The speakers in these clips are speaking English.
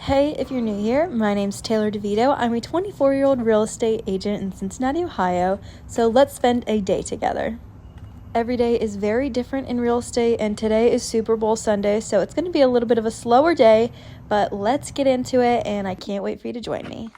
Hey, if you're new here, my name's Taylor DeVito. I'm a 24-year-old real estate agent in Cincinnati, Ohio, so let's spend a day together. Every day is very different in real estate, and today is Super Bowl Sunday, so it's going to be a little bit of a slower day, but let's get into it, and I can't wait for you to join me.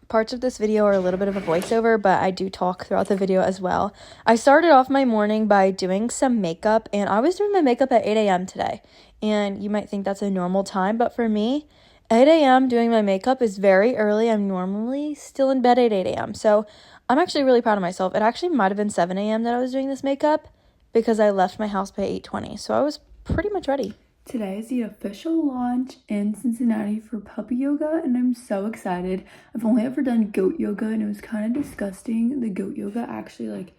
Parts of this video are a little bit of a voiceover, but I do talk throughout the video as well. I started off my morning by doing some makeup, and I was doing my makeup at 8 a.m. today. And you might think that's a normal time, but for me, 8 a.m. doing my makeup is very early. I'm normally still in bed at 8 a.m. So I'm actually really proud of myself. It actually might have been 7 a.m. that I was doing this makeup because I left my house by 8:20. So I was pretty much ready. Today is the official launch in Cincinnati for puppy yoga, and I'm so excited. I've only ever done goat yoga, and it was kind of disgusting. The goat yoga actually,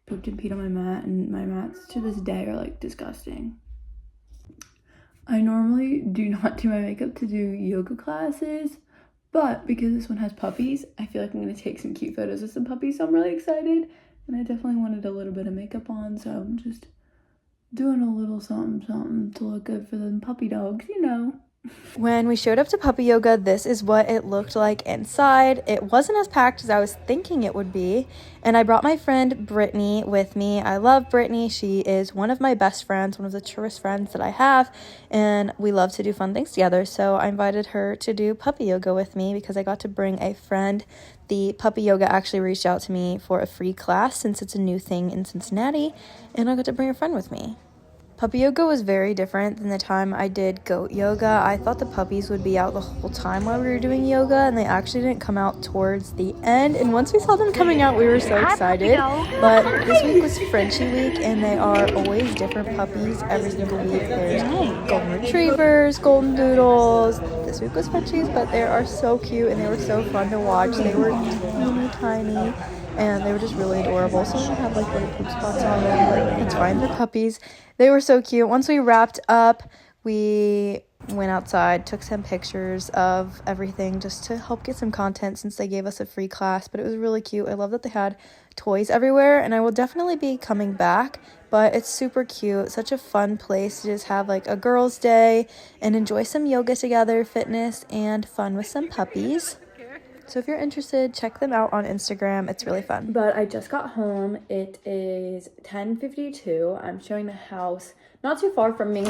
pooped and peed on my mat, and my mats to this day are, disgusting. I normally do not do my makeup to do yoga classes, but because this one has puppies, I feel like I'm going to take some cute photos of some puppies, so I'm really excited. And I definitely wanted a little bit of makeup on, so I'm just doing a little something to look good for them puppy dogs, you know. When we showed up to puppy yoga, this is what it looked like inside. It wasn't as packed as I was thinking it would be, and I brought my friend Brittany with me. I love Brittany. She is one of my best friends, one of the truest friends that I have, and we love to do fun things together. So I invited her to do puppy yoga with me because I got to bring a friend. The puppy yoga actually reached out to me for a free class since it's a new thing in Cincinnati, and I got to bring a friend with me. Puppy yoga was very different than the time I did goat yoga. I thought the puppies would be out the whole time while we were doing yoga, and they actually didn't come out towards the end. And once we saw them coming out, we were so excited. But this week was Frenchie week, and they are always different puppies every single week. There's golden retrievers, golden doodles. This week was Frenchies, but they are so cute, and they were so fun to watch. They were teeny tiny, and they were just really adorable. Some of them have little poop spots on them, but it's fine, they're puppies. They were so cute. Once we wrapped up, we went outside, took some pictures of everything just to help get some content since they gave us a free class, but it was really cute. I love that they had toys everywhere, and I will definitely be coming back, but it's super cute. Such a fun place to just have a girls' day and enjoy some yoga together, fitness, and fun with some puppies. So if you're interested, check them out on Instagram. It's really fun. But I just got home. It is 10:52. I'm showing the house not too far from me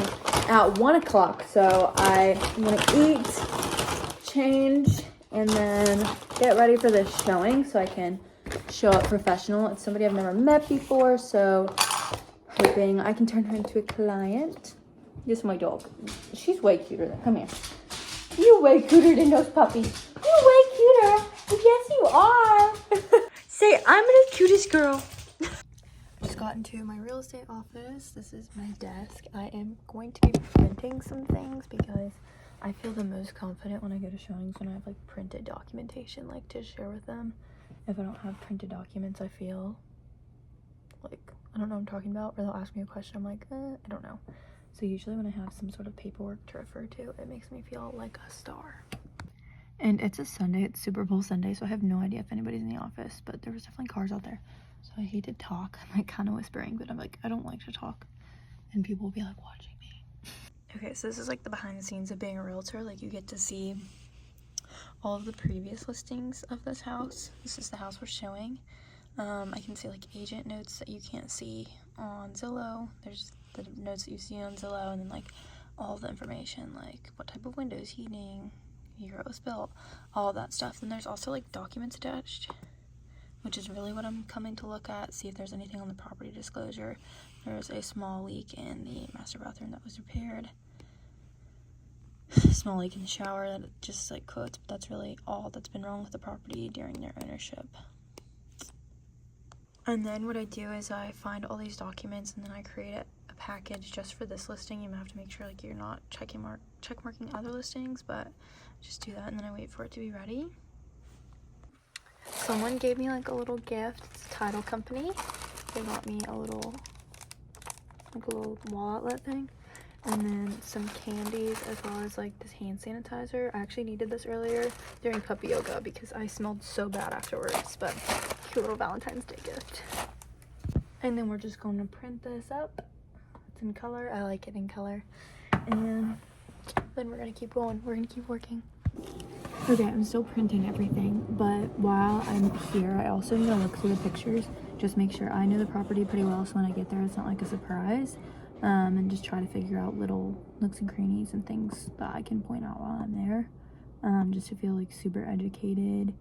at 1 o'clock. So I'm going to eat, change, and then get ready for this showing so I can show up professional. It's somebody I've never met before, so hoping I can turn her into a client. This is my dog. She's way cuter than, come here. You're way cuter than those puppies. You're way cuter. Yes, you are. Say, I'm the cutest girl. Just got into my real estate office. This is my desk. I am going to be printing some things because I feel the most confident when I go to showings when I have printed documentation to share with them. If I don't have printed documents, I feel I don't know what I'm talking about, or they'll ask me a question. I'm I don't know. So usually when I have some sort of paperwork to refer to, it makes me feel like a star. And it's a Sunday, it's Super Bowl Sunday, so I have no idea if anybody's in the office, but there was definitely cars out there. So I hate to talk. I'm kind of whispering, but I'm I don't like to talk. And people will be watching me. Okay, so this is the behind the scenes of being a realtor. You get to see all of the previous listings of this house. This is the house we're showing. I can see agent notes that you can't see on Zillow. There's the notes that you see on Zillow, and then all the information, what type of windows, heating, year it was built, all of that stuff. Then there's also documents attached, which is really what I'm coming to look at, see if there's anything on the property disclosure. There's a small leak in the master bathroom that was repaired. Small leak in the shower that just quotes, but that's really all that's been wrong with the property during their ownership. And then what I do is I find all these documents, and then I create a package just for this listing. You have to make sure you're not check marking other listings, but just do that, and then I wait for it to be ready. Someone gave me a little gift. It's a title company. They got me a little wall outlet thing, and then some candies, as well as this hand sanitizer. I actually needed this earlier during puppy yoga because I smelled so bad afterwards, but cute little Valentine's Day gift. And then we're just going to print this up. It's in color. I like it in color. And Then we're gonna keep going. We're gonna keep working. Okay, I'm still printing everything, but while I'm here, I also need to look through the pictures, just make sure I know the property pretty well, so when I get there, it's not like a surprise, and just try to figure out little nooks and crannies and things that I can point out while I'm there, just to feel like super educated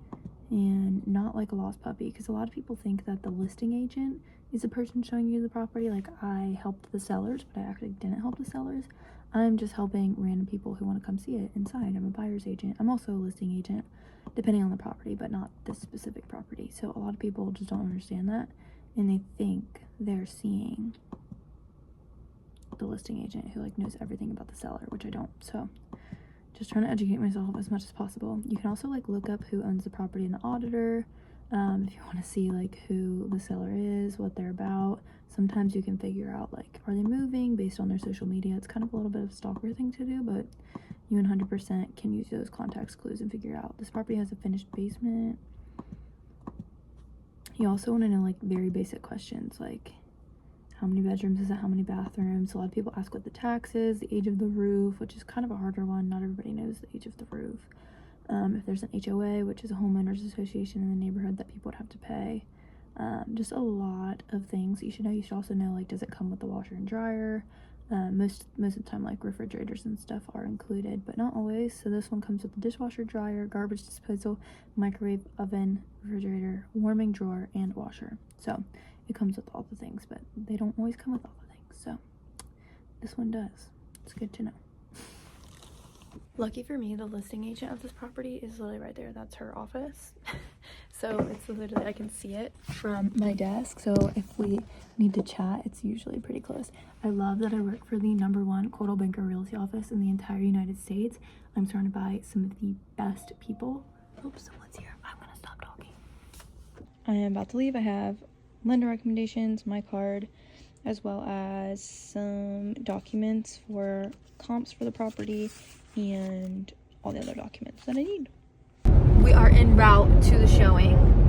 and not like a lost puppy, because a lot of people think that the listing agent is the person showing you the property. Like, I helped the sellers, but I actually didn't help the sellers. I'm just helping random people who want to come see it inside. I'm a buyer's agent. I'm also a listing agent, depending on the property, but not this specific property. So a lot of people just don't understand that, and they think they're seeing the listing agent who like knows everything about the seller, which I don't. So just trying to educate myself as much as possible. You can also like look up who owns the property and the auditor, if you want to see like who the seller is, what they're about. Sometimes you can figure out like, are they moving based on their social media. It's kind of a little bit of a stalker thing to do, but you 100% can use those context clues and figure out this property has a finished basement. You also want to know like very basic questions like how many bedrooms is it, how many bathrooms. A lot of people ask what the tax is, the age of the roof, which is kind of a harder one. Not everybody knows the age of the roof. If there's an HOA, which is a homeowners association in the neighborhood that people would have to pay. Just a lot of things you should know. You should also know like, does it come with the washer and dryer? Most of the time like refrigerators and stuff are included, but not always. So this one comes with the dishwasher, dryer, garbage disposal, microwave, oven, refrigerator, warming drawer, and washer. So it comes with all the things, but they don't always come with all the things. So this one does. It's good to know. Lucky for me, the listing agent of this property is literally right there. That's her office. So it's literally, I can see it from my desk. So if we need to chat, it's usually pretty close. I love that I work for the #1 Coldwell Banker Realty office in the entire United States. I'm surrounded by some of the best people. Oops, someone's here. I'm gonna stop talking. I am about to leave. I have lender recommendations, my card, as well as some documents for comps for the property and all the other documents that I need. We are en route to the showing.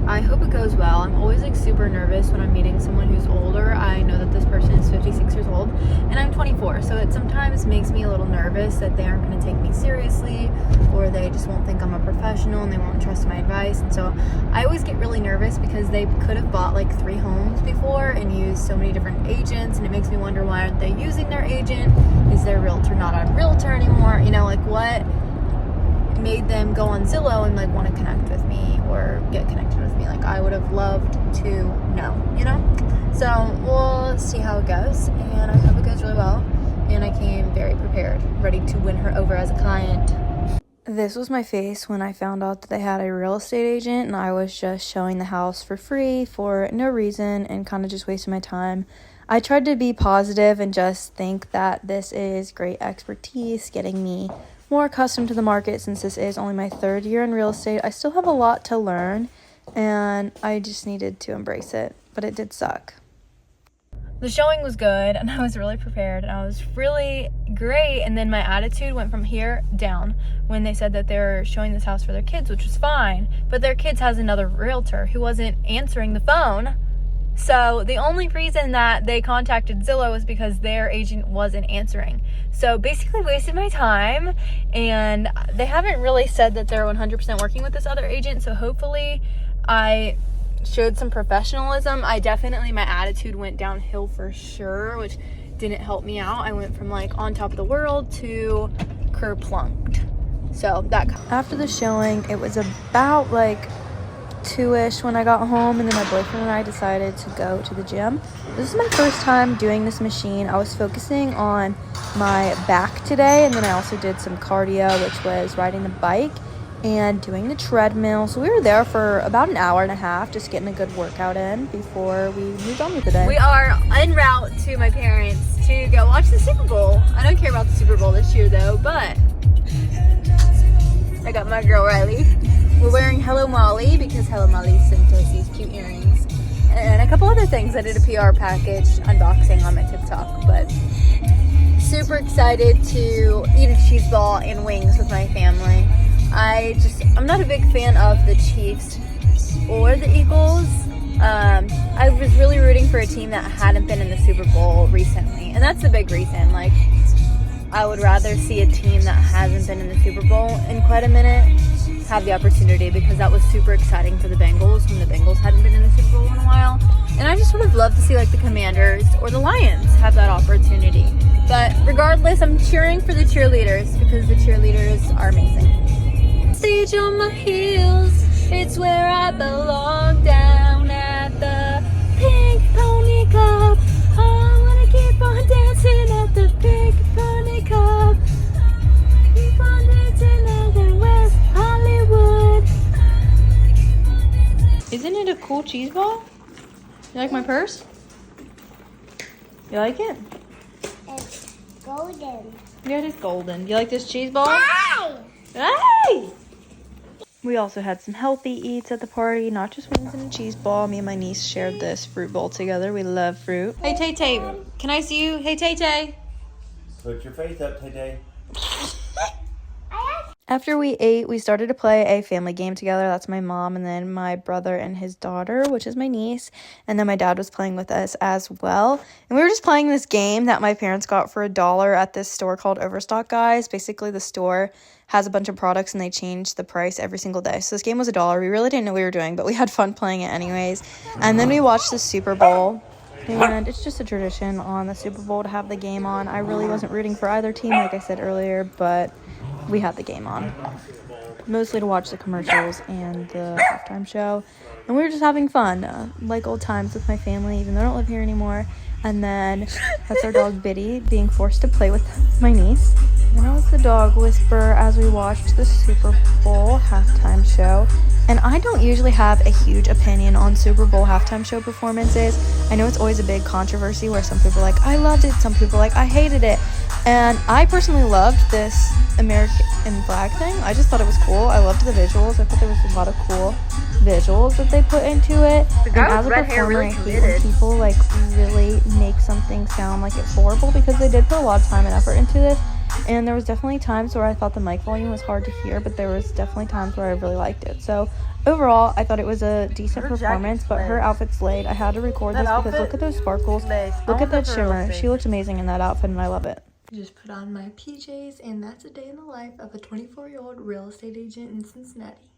I hope it goes well. I'm always like super nervous when I'm meeting someone who's older. I know that this person is 56 years old and I'm 24, so it sometimes makes me a little nervous that they aren't going to take me seriously, or they just won't think I'm a professional and they won't trust my advice. And so I always get really nervous because they could have bought like 3 homes before and used so many different agents, and it makes me wonder, why aren't they using their agent? Is their realtor not on Realtor anymore? You know, like what made them go on Zillow and like want to connect with me or get connected with me? Like, I would have loved to know, you know? So we'll see how it goes, and I hope it goes really well. And I came very prepared, ready to win her over as a client. This was my face when I found out that they had a real estate agent and I was just showing the house for free for no reason and kind of just wasting my time. I tried to be positive and just think that this is great expertise, getting me more accustomed to the market since this is only my 3rd year in real estate. I still have a lot to learn and I just needed to embrace it, but it did suck. The showing was good and I was really prepared and I was really great, and then my attitude went from here down when they said that they were showing this house for their kids, which was fine, but their kids has another realtor who wasn't answering the phone. So the only reason that they contacted Zillow was because their agent wasn't answering. So basically wasted my time, and they haven't really said that they're 100% working with this other agent. So hopefully I showed some professionalism. My attitude went downhill for sure, which didn't help me out. I went from like on top of the world to kerplunked. So that after the showing, it was about like 2-ish when I got home, and then my boyfriend and I decided to go to the gym. This is my first time doing this machine. I was focusing on my back today, and then I also did some cardio, which was riding the bike and doing the treadmill. So we were there for about an hour and a half, just getting a good workout in before we moved on with the day. We are en route to my parents to go watch the Super Bowl. I don't care about the Super Bowl this year though, but I got my girl Riley. We're wearing Hello Molly because Hello Molly sent us these cute earrings and a couple other things. I did a PR package unboxing on my TikTok, but super excited to eat a cheese ball and wings with my family. I'm not a big fan of the Chiefs or the Eagles. I was really rooting for a team that hadn't been in the Super Bowl recently, and that's the big reason. Like, I would rather see a team that hasn't been in the Super Bowl in quite a minute have the opportunity, because that was super exciting for the Bengals when the Bengals hadn't been in the Super Bowl in a while. And I just would have loved to see like the Commanders or the Lions have that opportunity. But regardless, I'm cheering for the cheerleaders because the cheerleaders are amazing. Stage on my heels, it's where I belong, down at the Pink Pony Club. I wanna keep on dancing at the Pink Pony Club. Keep on dancing at the West Hollywood. Isn't it a cool cheese ball? You like my purse? You like it? It's golden. Yeah, it is golden. You like this cheese ball? Hi! Hey! We also had some healthy eats at the party, not just wings and a cheese ball. Me and my niece shared this fruit bowl together. We love fruit. Hey, Tay Tay, can I see you? Hey, Tay Tay. Put your face up, Tay. After we ate, we started to play a family game together. That's my mom and then my brother and his daughter, which is my niece. And then my dad was playing with us as well. And we were just playing this game that my parents got for $1 at this store called Overstock Guys. Basically, the store has a bunch of products and they change the price every single day. So this game was $1. We really didn't know what we were doing, but we had fun playing it anyways. And then we watched the Super Bowl. And it's just a tradition on the Super Bowl to have the game on. I really wasn't rooting for either team, like I said earlier, but we had the game on. Mostly to watch the commercials and the halftime show. And we were just having fun, like old times with my family, even though I don't live here anymore. And then that's our dog Biddy being forced to play with my niece. And I was the dog whisperer as we watched the Super Bowl halftime show. And I don't usually have a huge opinion on Super Bowl halftime show performances. I know it's always a big controversy where some people are like, I loved it, some people are like, I hated it. And I personally loved this American flag thing. I just thought it was cool. I loved the visuals. I thought there was a lot of cool visuals that they put into it. And as a performer, I hate when people like really make something sound like it's horrible, because they did put a lot of time and effort into this. And there was definitely times where I thought the mic volume was hard to hear, but there was definitely times where I really liked it. So overall, I thought it was a decent performance, but her outfit slayed. I had to record this because look at those sparkles. Look at that shimmer. She looked amazing in that outfit, and I love it. I just put on my PJs, and that's a day in the life of a 24-year-old real estate agent in Cincinnati.